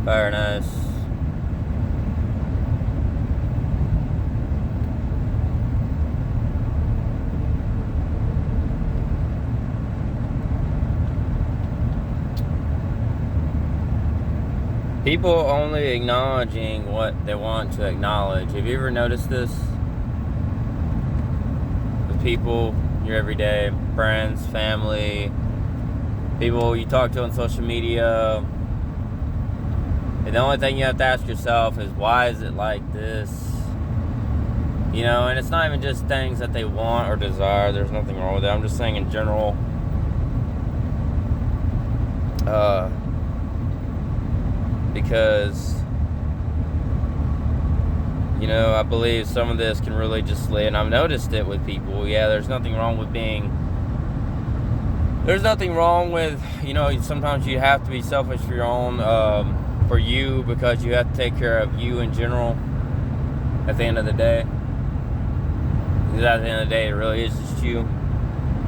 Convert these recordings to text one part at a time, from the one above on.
Very nice. People only acknowledging what they want to acknowledge. Have you ever noticed this? With people, your everyday friends, family, people you talk to on social media. And the only thing you have to ask yourself is, why is it like this? You know, and it's not even just things that they want or desire. There's nothing wrong with it. I'm just saying in general. Because, you know, I believe some of this can really just lead, and I've noticed it with people. Yeah, there's nothing wrong with you know, sometimes you have to be selfish for your own, for you, because you have to take care of you in general at the end of the day. Because at the end of the day, it really is just you.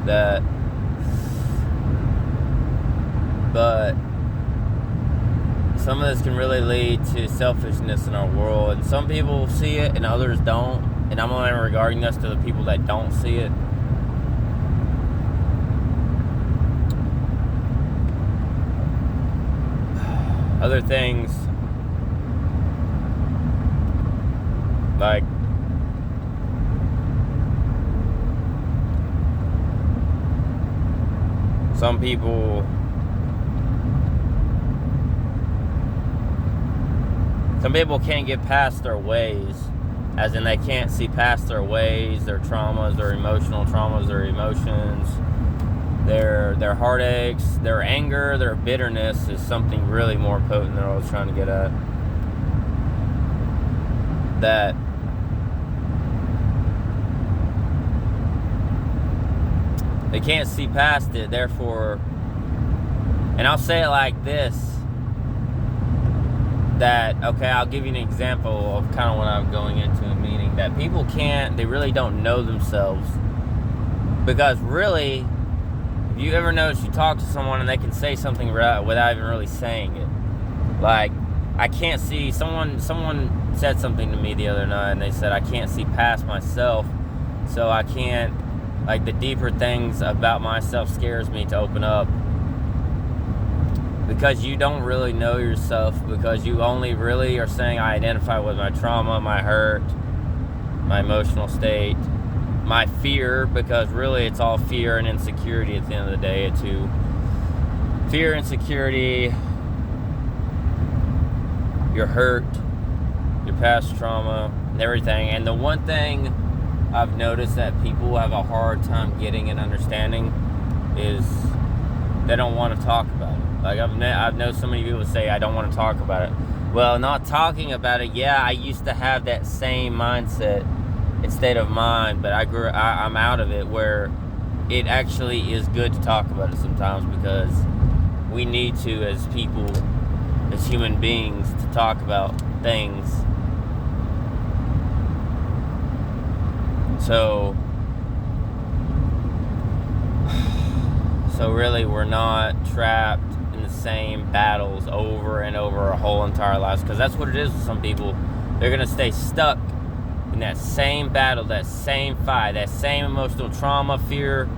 But some of this can really lead to selfishness in our world, and some people see it and others don't, and I'm only regarding this to the people that don't see it. Other things like some people can't get past their ways, as in they can't see past their ways, their traumas, their emotional traumas, their emotions, their heartaches, their anger, their bitterness is something really more potent than I was trying to get at. That they can't see past it, therefore, and I'll say it like this, that, okay, I'll give you an example of kind of what I'm going into, meaning that people they really don't know themselves. Because really, if you ever notice, you talk to someone and they can say something without even really saying it. Like, I can't see, someone said something to me the other night, and they said, I can't see past myself, so I can't, like, the deeper things about myself scares me to open up. Because you don't really know yourself, because you only really are saying, I identify with my trauma, my hurt, my emotional state, my fear, because really it's all fear and insecurity at the end of the day. It's fear, insecurity, your hurt, your past trauma, and everything. And the one thing I've noticed that people have a hard time getting and understanding is they don't want to talk about it. Like, I've known so many people say, I don't want to talk about it. Well, not talking about it, yeah, I used to have that same mindset and state of mind, but I'm out of it, where it actually is good to talk about it sometimes, because we need to, as people, as human beings, to talk about things. So really, we're not trapped in the same battles over and over our whole entire lives, because that's what it is with some people. They're going to stay stuck in that same battle, that same fight, that same emotional trauma, fear,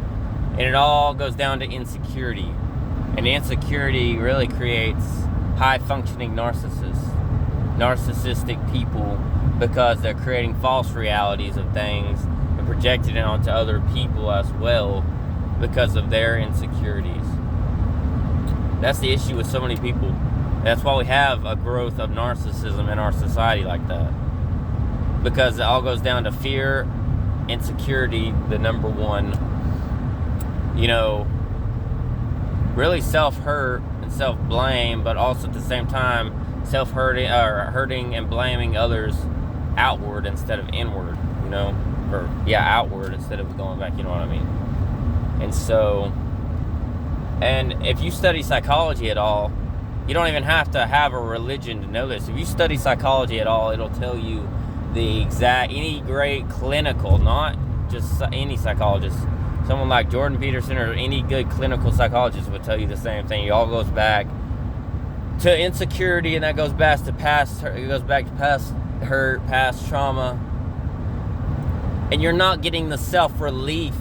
and it all goes down to insecurity. And insecurity really creates high-functioning narcissistic people, because they're creating false realities of things and projecting it onto other people as well because of their insecurities. That's the issue with so many people. That's why we have a growth of narcissism in our society like that. Because it all goes down to fear, insecurity, the number one, you know, really self-hurt and self-blame, but also at the same time self-hurting or hurting and blaming others outward instead of inward, you know, or outward instead of going back, you know what I mean? And so, and if you study psychology at all, you don't even have to have a religion to know this. If you study psychology at all, it'll tell you any great clinical, not just any psychologist, someone like Jordan Peterson or any good clinical psychologist would tell you the same thing. It all goes back to insecurity, and that goes back to past hurt, past trauma. And you're not getting the self-relief.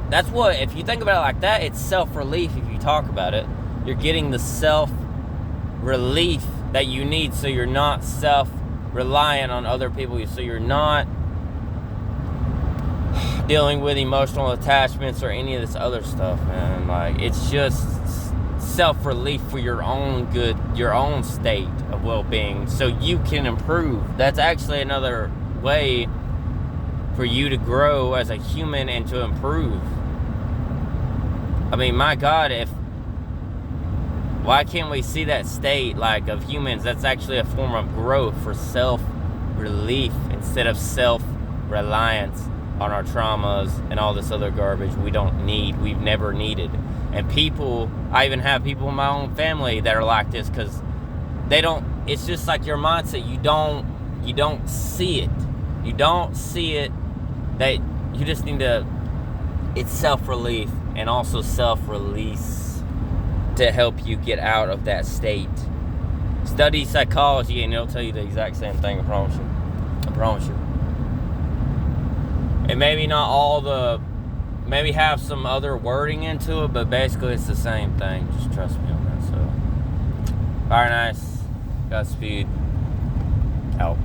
That's what, if you think about it like that, it's self-relief if you talk about it. You're getting the self-relief that you need, so you're not self-reliant on other people. So you're not dealing with emotional attachments or any of this other stuff, man. Like, it's just self-relief for your own good, your own state of well-being, so you can improve. That's actually another way for you to grow as a human and to improve. I mean, my God, why can't we see that state, like, of humans? That's actually a form of growth for self-relief instead of self-reliance on our traumas and all this other garbage we don't need, we've never needed. And people, I even have people in my own family that are like this, because they don't, it's just like your mindset, you don't see it. You don't see it, that you just need to, it's self-relief and also self-release to help you get out of that state. Study psychology and it'll tell you the exact same thing, I promise you. I promise you. And maybe not all maybe have some other wording into it, but basically it's the same thing. Just trust me on that. So, very nice. Godspeed. Out.